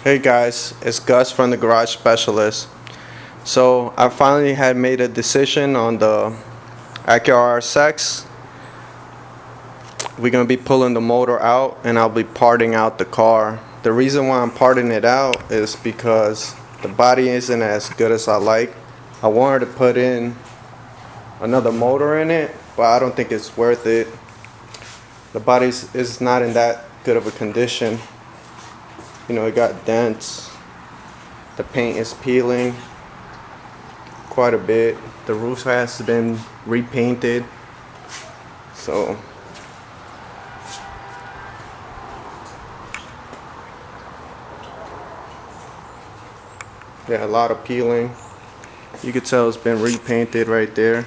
Hey guys, it's Gus from the Garage Specialist. So I finally had made a decision on the Acura RSX. We're going to be pulling the motor out and I'll be parting out the car. The reason why I'm parting it out is because the body isn't as good as I like. I wanted to put in another motor in it, but I don't think it's worth it. The body is not in that good of a condition. You know, it got dents. The paint is peeling quite a bit. The roof has been repainted. So yeah, a lot of peeling. You could tell it's been repainted right there.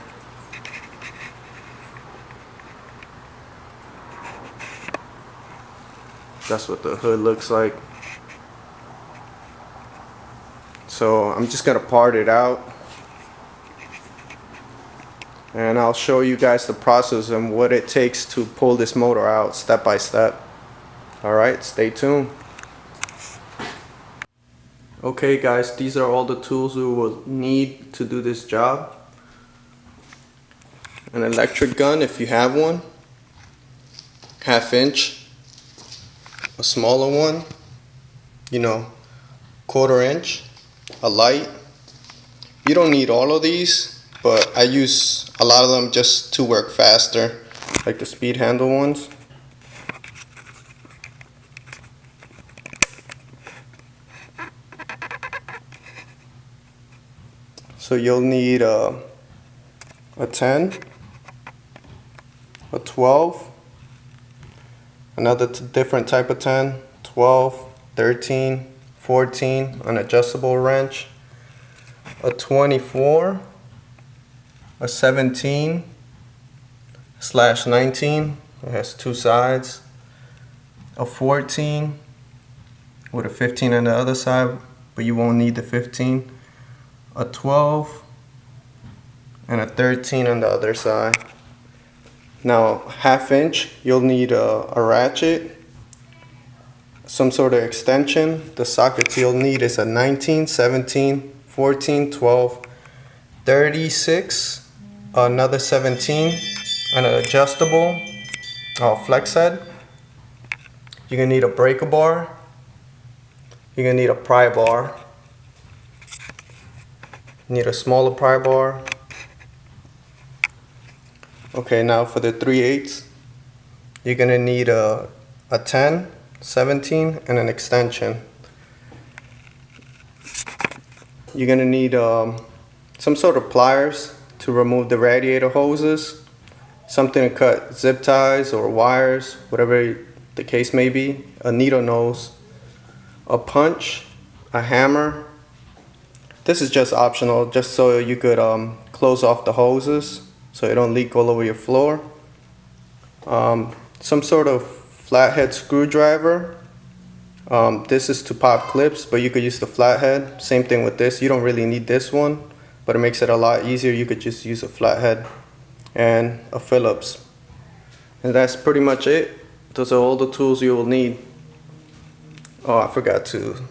That's what the hood looks like. So I'm just gonna part it out and I'll show you guys the process and what it takes to pull this motor out step by step. Alright, stay tuned. Okay guys, these are all the tools we will need to do this job. An electric gun if you have one, 1/2 inch, a smaller one, 1/4 inch, a light. You don't need all of these, but I use a lot of them just to work faster, like the speed handle ones. So you'll need a 10, a 12, another different type of 10, 12, 13, 14, an adjustable wrench, a 24, a 17/19, it has two sides, a 14 with a 15 on the other side, but you won't need the 15, a 12, and a 13 on the other side. Now 1/2 inch, you'll need a ratchet, some sort of extension. The sockets you'll need is a 19, 17, 14, 12, 36, another 17, and an adjustable flex head. You're gonna need a breaker bar. You're gonna need a pry bar. You need a smaller pry bar. Okay, now for the 3/8, you're gonna need a 10, 17, and an extension. You're gonna need some sort of pliers to remove the radiator hoses, something to cut zip ties or wires, whatever the case may be, a needle nose, a punch, a hammer. This is just optional, just so you could close off the hoses so it don't leak all over your floor. Some sort of flathead screwdriver. This is to pop clips, but you could use the flathead. Same thing with this. You don't really need this one, but it makes it a lot easier. You could just use a flathead and a Phillips. And that's pretty much it. Those are all the tools you will need. Oh, I forgot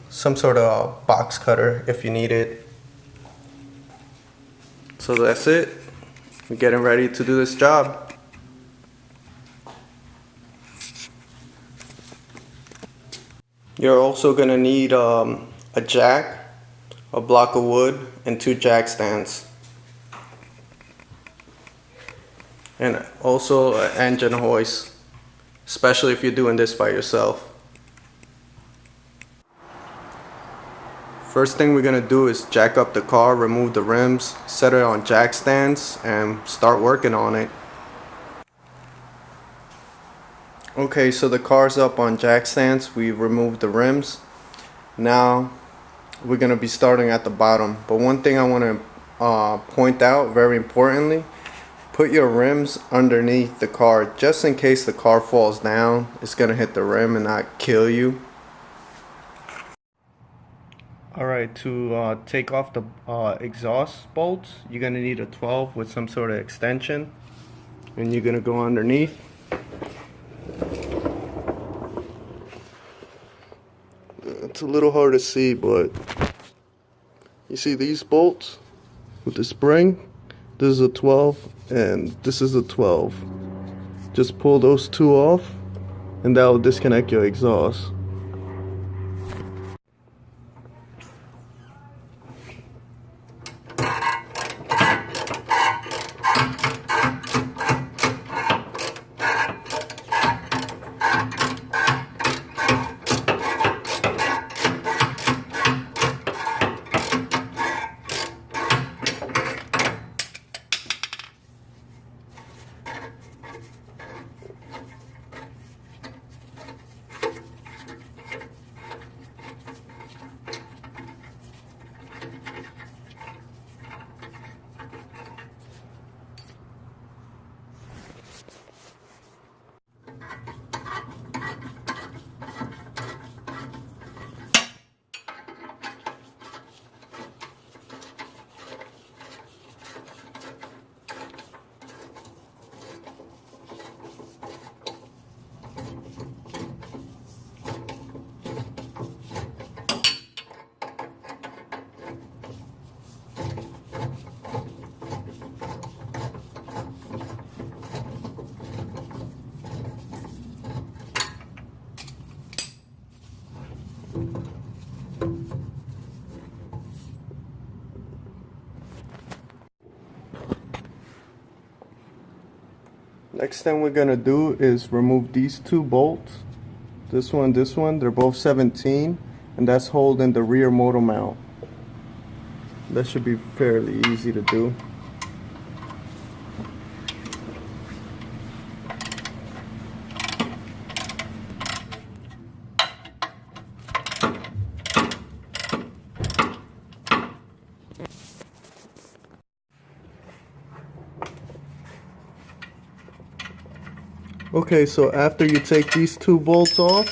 some sort of box cutter if you need it. So that's it. We're getting ready to do this job. You're also gonna need a jack, a block of wood, and 2 jack stands. And also an engine hoist, especially if you're doing this by yourself. First thing we're gonna do is jack up the car, remove the rims, set it on jack stands, and start working on it. Okay, so the car's up on jack stands. We removed the rims. Now we're gonna be starting at the bottom. But one thing I want to point out very importantly, put your rims underneath the car just in case the car falls down. It's gonna hit the rim and not kill you. Alright, to take off the exhaust bolts, you're gonna need a 12 with some sort of extension, and you're gonna go underneath. It's a little hard to see, but you see these bolts with the spring? This is a 12 and this is a 12. Just pull those two off and that will disconnect your exhaust. Next thing we're gonna do is remove these two bolts. This one, they're both 17, and that's holding the rear motor mount. That should be fairly easy to do. Okay, so after you take these two bolts off,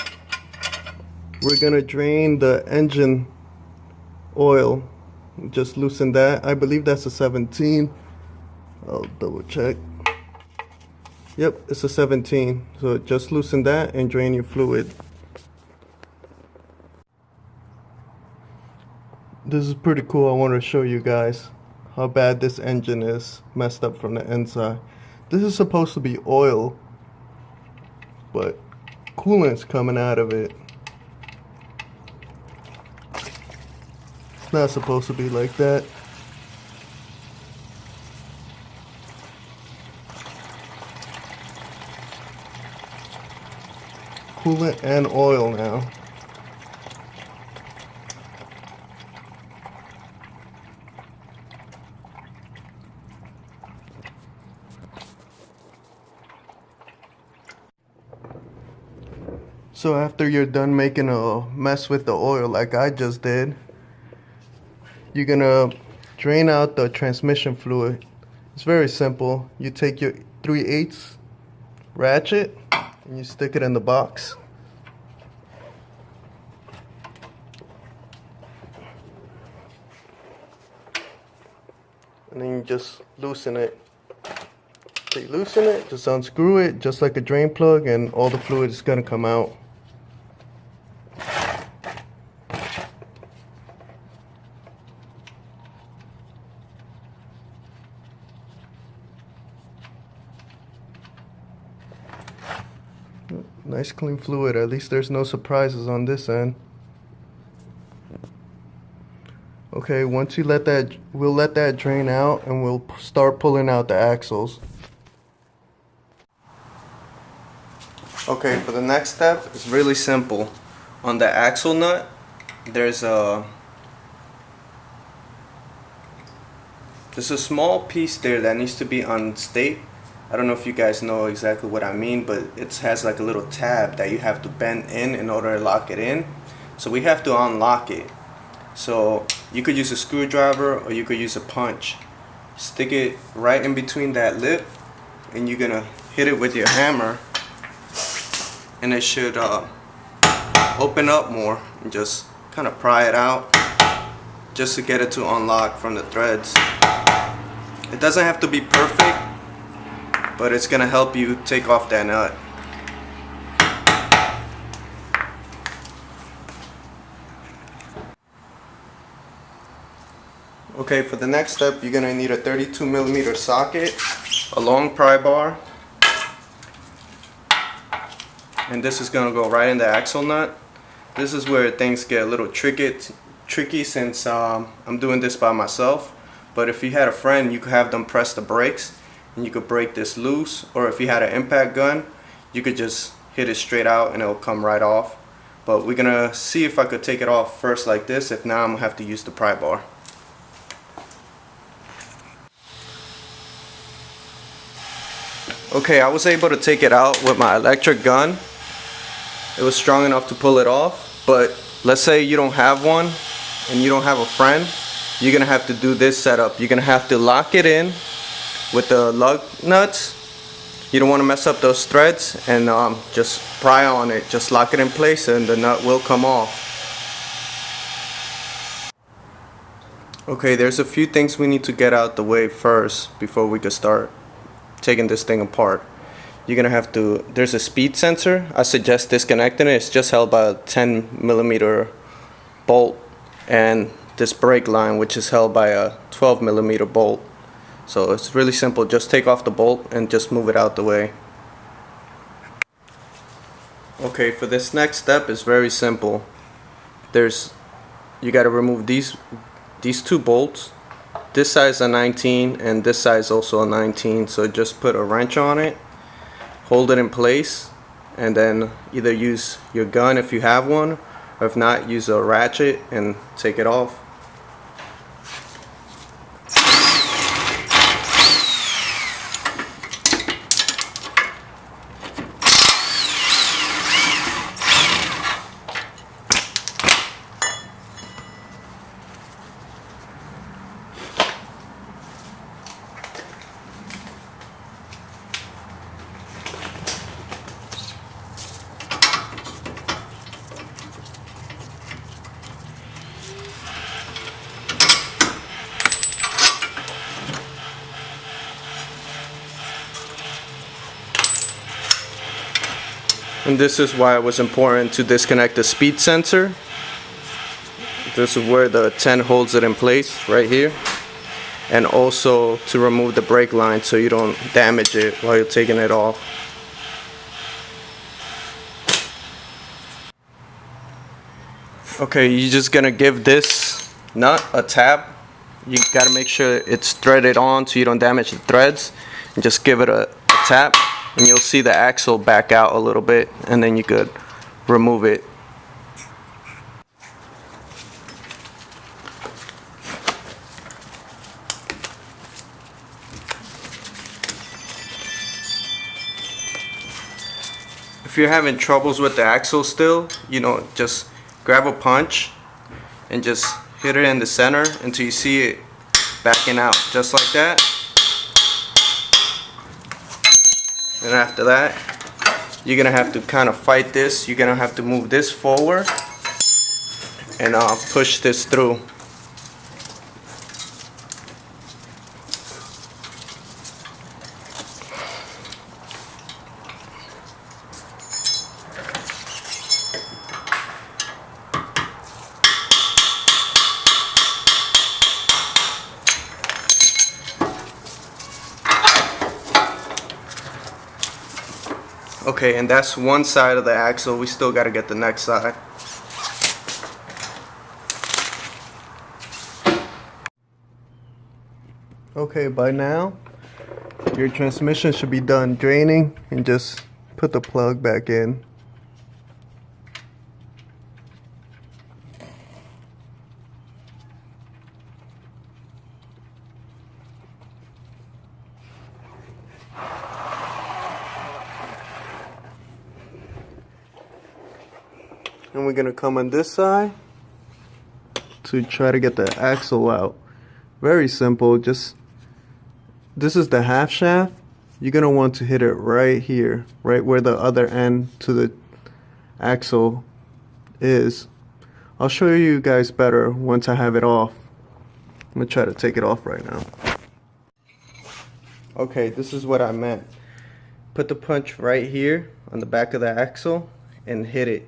we're gonna drain the engine oil. Just loosen that. I believe that's a 17. I'll double check. Yep, it's a 17. So just loosen that and drain your fluid. This is pretty cool. I want to show you guys how bad this engine is messed up from the inside. This is supposed to be oil, but coolant's coming out of it. It's not supposed to be like that. Coolant and oil now. So after you're done making a mess with the oil like I just did, you're gonna drain out the transmission fluid. It's very simple. You take your 3/8 ratchet and you stick it in the box. And then you just loosen it. So you loosen it, just unscrew it, just like a drain plug, and all the fluid is gonna come out. Nice clean fluid. At least there's no surprises on this end. Okay, once you we'll let that drain out and we'll start pulling out the axles. Okay, for the next step, it's really simple. On the axle nut, there's a small piece there that needs to be unstaped. I don't know if you guys know exactly what I mean, but it has like a little tab that you have to bend in order to lock it in. So we have to unlock it. So you could use a screwdriver or you could use a punch. stick it right in between that lip, and you're gonna hit it with your hammer, and it should open up more, and just kind of pry it out just to get it to unlock from the threads. It doesn't have to be perfect, but it's gonna help you take off that nut. Okay, for the next step, you're gonna need a 32mm socket, a long pry bar, and this is gonna go right in the axle nut. This is where things get a little tricky since I'm doing this by myself. But if you had a friend, you could have them press the brakes, and you could break this loose. Or if you had an impact gun, you could just hit it straight out, and it'll come right off. But we're gonna see if I could take it off first like this. If not, I'm gonna have to use the pry bar. Okay, I was able to take it out with my electric gun. It was strong enough to pull it off, but let's say you don't have one and you don't have a friend, you're gonna have to do this setup. You're gonna have to lock it in with the lug nuts. You don't want to mess up those threads, and just pry on it. Just lock it in place and the nut will come off. Okay, there's a few things we need to get out the way first before we can start taking this thing apart. You're gonna have to, there's a speed sensor. I suggest disconnecting it. It's just held by a 10mm bolt, and this brake line, which is held by a 12mm bolt. So it's really simple. Just take off the bolt and just move it out the way. Okay, for this next step, it's very simple. You gotta remove these two bolts. This size a 19 and this size also a 19, so just put a wrench on it, hold it in place, and then either use your gun if you have one, or if not, use a ratchet and take it off. And this is why it was important to disconnect the speed sensor. This is where the 10 holds it in place, right here. And also to remove the brake line so you don't damage it while you're taking it off. Okay, you're just gonna give this nut a tap. You gotta make sure it's threaded on so you don't damage the threads. And just give it a tap, and you'll see the axle back out a little bit, and then you could remove it. If you're having troubles with the axle still, just grab a punch and just hit it in the center until you see it backing out, just like that. And after that, you're gonna have to kind of fight this. You're gonna have to move this forward and push this through. Okay, and that's one side of the axle. We still got to get the next side. Okay, by now your transmission should be done draining, and just put the plug back in. And we're gonna come on this side to try to get the axle out. Very simple, just this is the half shaft. You're gonna want to hit it right here, right where the other end to the axle is. I'll show you guys better once I have it off. I'm gonna try to take it off right now. Okay, this is what I meant. Put the punch right here on the back of the axle and hit it.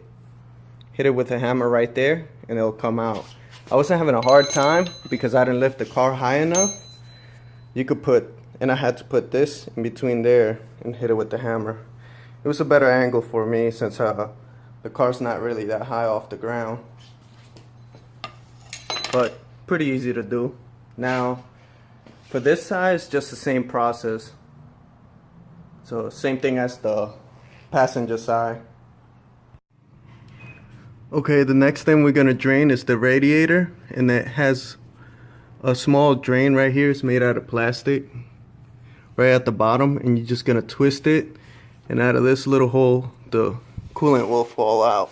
Hit it with a hammer right there and it'll come out. I wasn't having a hard time because I didn't lift the car high enough. You could put, and I had to put this in between there and hit it with the hammer. It was a better angle for me since the car's not really that high off the ground. But pretty easy to do. Now, for this side, it's just the same process. So same thing as the passenger side. Okay, the next thing we're gonna drain is the radiator, and it has a small drain right here. It's made out of plastic right at the bottom, and you're just gonna twist it, and out of this little hole the coolant will fall out.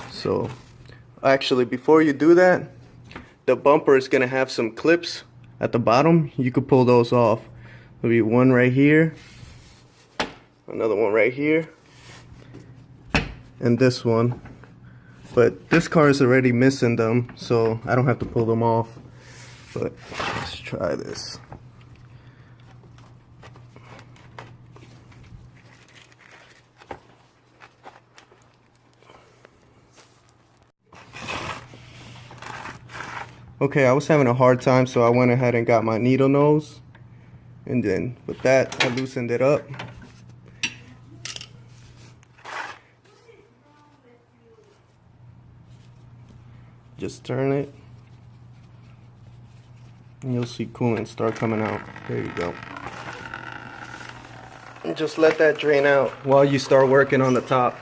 So actually, before you do that, the bumper is gonna have some clips at the bottom. You could pull those off. There'll be one right here, another one right here, and this one. But this car is already missing them, so I don't have to pull them off. But let's try this. Okay, I was having a hard time, so I went ahead and got my needle nose. And then with that, I loosened it up. Just turn it, and you'll see coolant start coming out. There you go. And just let that drain out while you start working on the top.